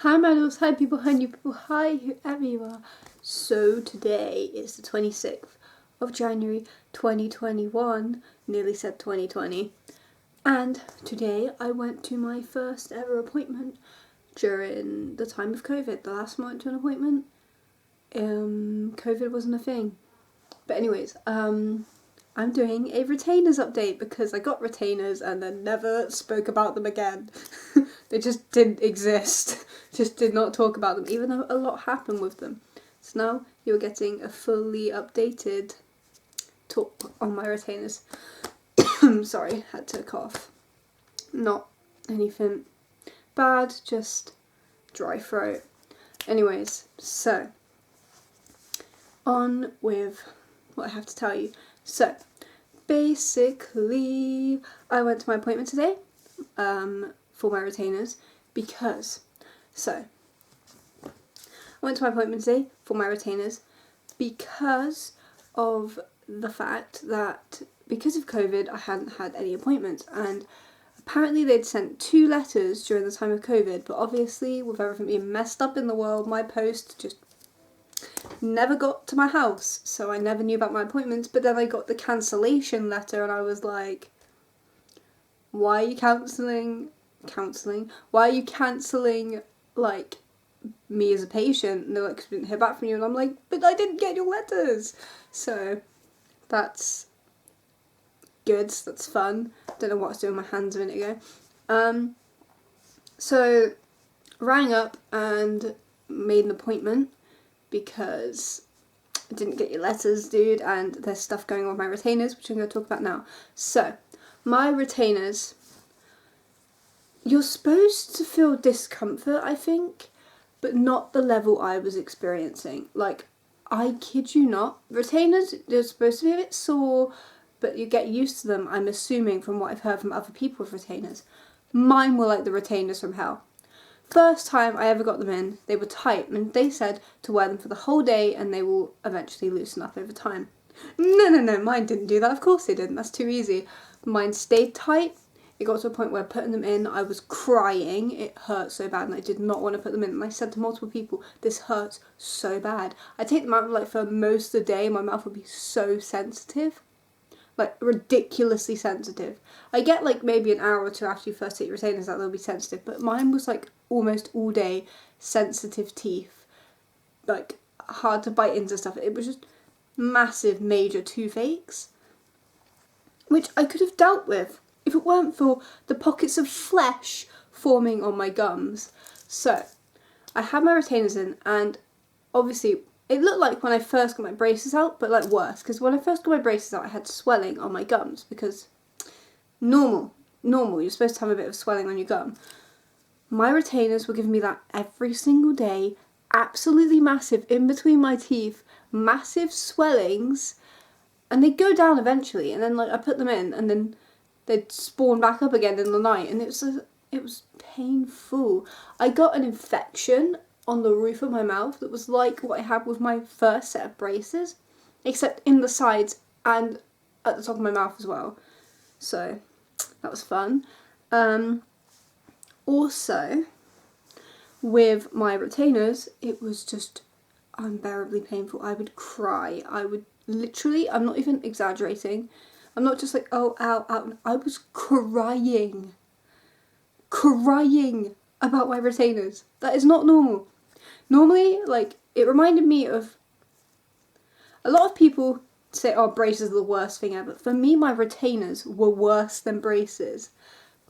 Hi Madals, hi people, hi new people, hi whoever you are. So today is the 26th of January 2021, nearly said 2020. And today I went to my first ever appointment during the time of COVID. The last time I went to an appointment, COVID wasn't a thing. But anyways, I'm doing a retainers update because I got retainers and then never spoke about them again. They just didn't exist. Just did not talk about them, even though a lot happened with them. So now you're getting a fully updated talk on my retainers. Sorry, had to cough. Not anything bad, just dry throat. Anyways, so on with what I have to tell you. So basically, I went to my appointment today for my retainers because, I went to my appointment today for my retainers because of the fact that because of COVID I hadn't had any appointments, and apparently they'd sent 2 letters during the time of COVID, but obviously with everything being messed up in the world, my post just never got to my house, so I never knew about my appointments. But then I got the cancellation letter and I was like, why are you cancelling? Why are you cancelling, like, me as a patient? And they're like, 'cause we didn't hear back from you. And I'm like, but I didn't get your letters. So that's good, that's fun. Don't know what I was doing with my hands a minute ago. So rang up and made an appointment because I didn't get your letters, dude, and there's stuff going on with my retainers, which I'm going to talk about now. So, my retainers, you're supposed to feel discomfort, I think, but not the level I was experiencing. Like, I kid you not, retainers, they're supposed to be a bit sore, but you get used to them, I'm assuming, from what I've heard from other people with retainers. Mine were like the retainers from hell. First time I ever got them in, they were tight, and they said to wear them for the whole day and they will eventually loosen up over time. No, mine didn't do that. Of course they didn't. That's too easy. Mine stayed tight. It got to a point where putting them in, I was crying. It hurt so bad and I did not want to put them in. And I said to multiple people, this hurts so bad. I take them out like for most of the day, my mouth would be so sensitive. Like, ridiculously sensitive. I get like maybe an hour or two after you first take your retainers that they'll be sensitive, but mine was like almost all day sensitive teeth, like hard to bite into stuff. It was just massive major toothaches, which I could have dealt with if it weren't for the pockets of flesh forming on my gums. So I had my retainers in, and obviously it looked like when I first got my braces out, but like worse, because when I first got my braces out I had swelling on my gums, because normal, you're supposed to have a bit of swelling on your gum. My retainers were giving me that every single day, absolutely massive, in between my teeth, massive swellings, and they'd go down eventually, and then like I put them in, and then they'd spawn back up again in the night, and it was painful. I got an infection on the roof of my mouth that was like what I had with my first set of braces, except in the sides and at the top of my mouth as well. So that was fun. Also, with my retainers, it was just unbearably painful. I would cry. I would literally, I'm not even exaggerating. I'm not just like, oh, ow, ow. I was crying about my retainers. That is not normal. Normally, like, it reminded me of, a lot of people say, oh, braces are the worst thing ever. For me, my retainers were worse than braces.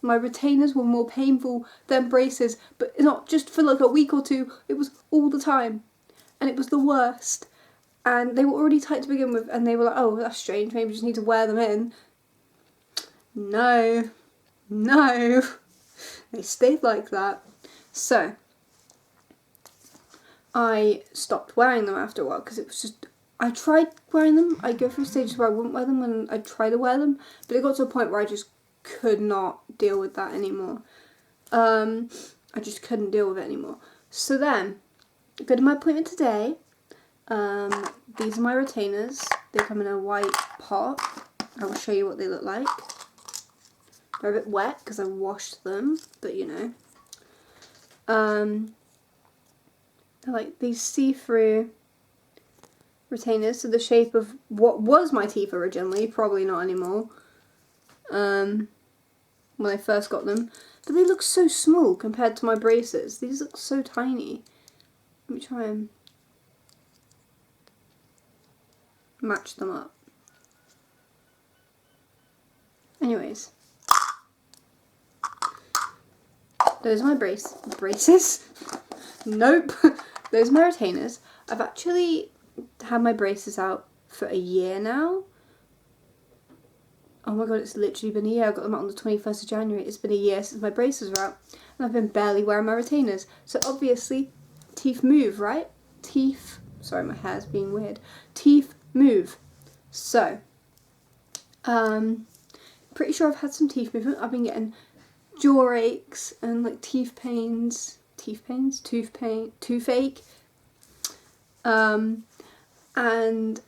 My retainers were more painful than braces, but not just for like a week or two, it was all the time. And it was the worst. And they were already tight to begin with, and they were like, oh, that's strange, maybe we just need to wear them in. No. They stayed like that. So I stopped wearing them after a while because it was just, I tried wearing them. I'd go through stages where I wouldn't wear them and I'd try to wear them, but it got to a point where I just could not deal with that anymore. I just couldn't deal with it anymore. So then, I go to my appointment today. These are my retainers. They come in a white pot. I will show you what they look like. They're a bit wet because I washed them, but you know. They're like these see-through retainers, so the shape of what was my teeth originally, probably not anymore, when I first got them. But they look so small compared to my braces. These look so tiny. Let me try and match them up. Anyways, those are my braces. Nope. Those are my retainers. I've actually had my braces out for a year now. Oh my god, it's literally been a year. I got them out on the 21st of January. It's been a year since my braces were out. And I've been barely wearing my retainers. So obviously, teeth move, right? Teeth, sorry, my hair's being weird. Teeth move. So, pretty sure I've had some teeth movement. I've been getting jaw aches and like toothache. And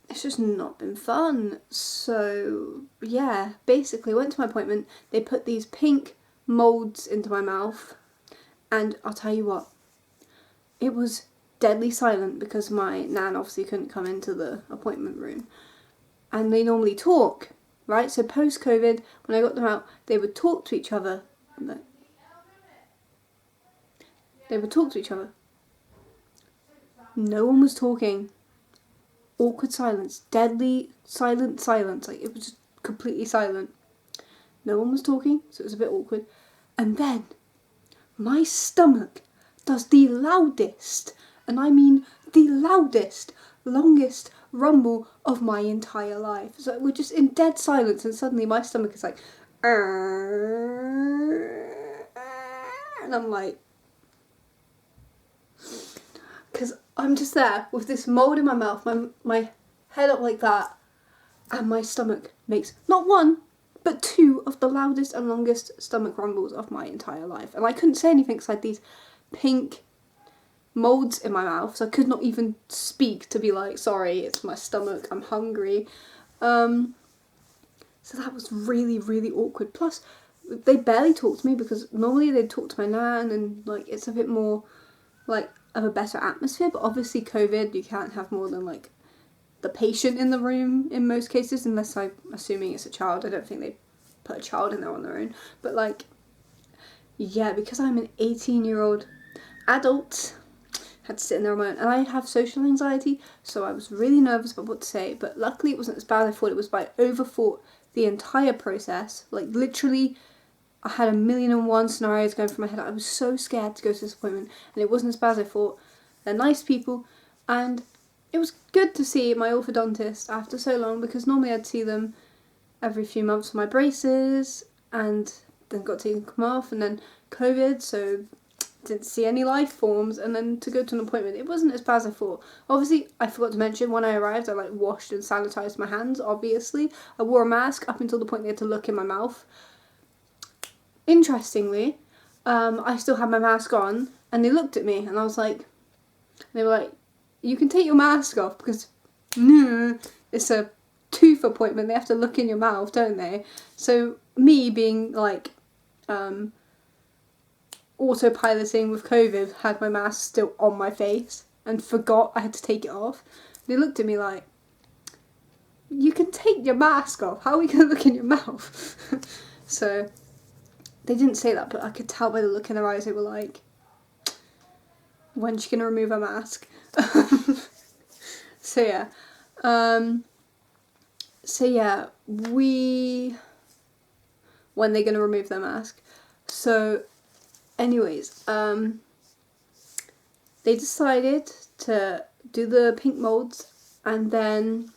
it's just not been fun. So yeah, basically went to my appointment. They put these pink moulds into my mouth, and I'll tell you what, it was deadly silent because my nan obviously couldn't come into the appointment room, and they normally talk, right? So post-COVID, when I got them out, they would talk to each other. They would talk to each other. No one was talking. Awkward silence. Deadly silence. Like, it was just completely silent. No one was talking, so it was a bit awkward. And then, my stomach does the loudest, and I mean the loudest, longest rumble of my entire life. So we're just in dead silence, and suddenly my stomach is like, and I'm like, because I'm just there with this mould in my mouth, my head up like that, and my stomach makes not one, but two of the loudest and longest stomach rumbles of my entire life. And I couldn't say anything because I had these pink moulds in my mouth, so I could not even speak to be like, sorry, it's my stomach, I'm hungry. So that was really, really awkward. Plus, they barely talk to me because normally they'd talk to my nan and like it's a bit more like of a better atmosphere, but obviously COVID, you can't have more than like the patient in the room in most cases, unless I'm assuming it's a child. I don't think they put a child in there on their own, but like, yeah, because I'm an 18-year-old adult, had to sit in there on my own, and I have social anxiety, so I was really nervous about what to say, but luckily it wasn't as bad as I thought it was, but I overthought the entire process. Like literally, I had 1,000,001 scenarios going through my head. I was so scared to go to this appointment, and it wasn't as bad as I thought. They're nice people, and it was good to see my orthodontist after so long, because normally I'd see them every few months for my braces, and then got to come off, and then COVID, so didn't see any life forms, and then to go to an appointment, it wasn't as bad as I thought. Obviously, I forgot to mention, when I arrived, I like washed and sanitized my hands, obviously. I wore a mask up until the point they had to look in my mouth. Interestingly, I still had my mask on, and they looked at me, and I was like, they were like, you can take your mask off, because it's a tooth appointment, they have to look in your mouth, don't they? So me being like autopiloting with COVID, had my mask still on my face and forgot I had to take it off. They looked at me like, you can take your mask off, how are we going to look in your mouth? So they didn't say that, but I could tell by the look in their eyes, they were like, when's she going to remove her mask? So yeah. When they're going to remove their mask. So anyways, they decided to do the pink moulds, and then,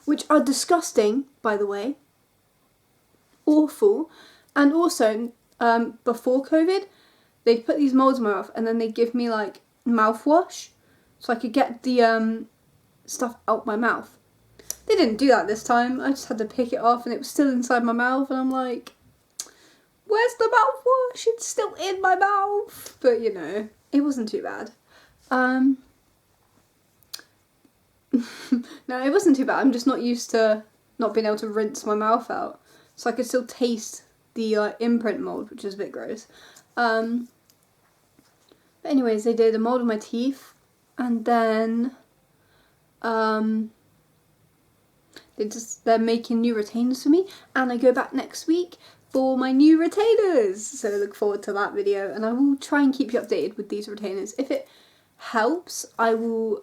which are disgusting, by the way, awful, and also, before COVID, they'd put these moulds in my mouth, and then they'd give me, like, mouthwash, so I could get the, stuff out my mouth. They didn't do that this time. I just had to pick it off, and it was still inside my mouth, and I'm like, where's the mouthwash? It's still in my mouth. But, you know, it wasn't too bad. No, it wasn't too bad. I'm just not used to not being able to rinse my mouth out. So I could still taste the imprint mould, which is a bit gross. But anyways, they did a mould of my teeth, and then they're making new retainers for me, and I go back next week for my new retainers. So I look forward to that video, and I will try and keep you updated with these retainers. If it helps, it'll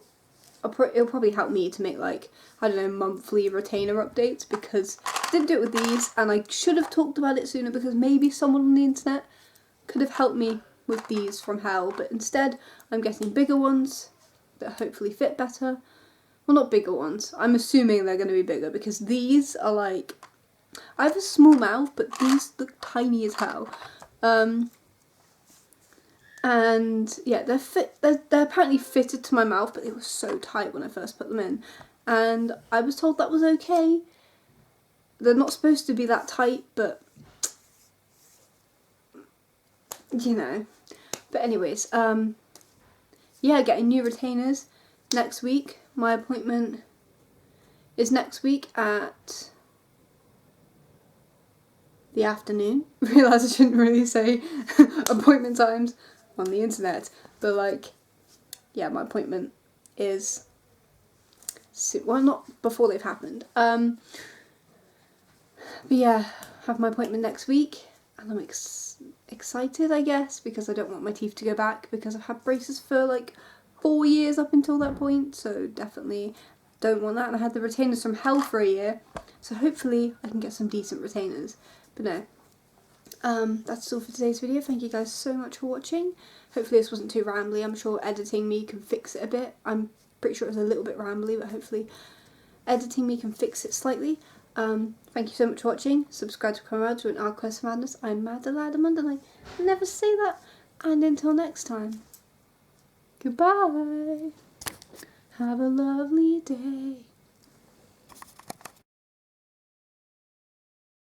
probably help me to make like, I don't know, monthly retainer updates, because I didn't do it with these, and I should have talked about it sooner, because maybe someone on the internet could have helped me with these from hell, but instead I'm getting bigger ones that hopefully fit better. Well, not bigger ones. I'm assuming they're going to be bigger, because these are like, I have a small mouth, but these look tiny as hell. And yeah, they're apparently fitted to my mouth, but they were so tight when I first put them in. And I was told that was okay. They're not supposed to be that tight, but you know. But anyways, yeah, getting new retainers next week. My appointment is next week at the afternoon. Realise I shouldn't really say appointment times on the internet, but like, yeah, my appointment is well, not before they've happened. But yeah, have my appointment next week, and I'm excited, I guess, because I don't want my teeth to go back, because I've had braces for like 4 years up until that point, so definitely don't want that. And I had the retainers from hell for a year, so hopefully I can get some decent retainers. But no, that's all for today's video. Thank you guys so much for watching. Hopefully this wasn't too rambly. I'm sure editing me can fix it a bit. I'm pretty sure it was a little bit rambly, but hopefully editing me can fix it slightly. Thank you so much for watching. Subscribe to come around to an Our Quest for Madness. I'm Madalada Munden. I never say that. And until next time, goodbye. Have a lovely day.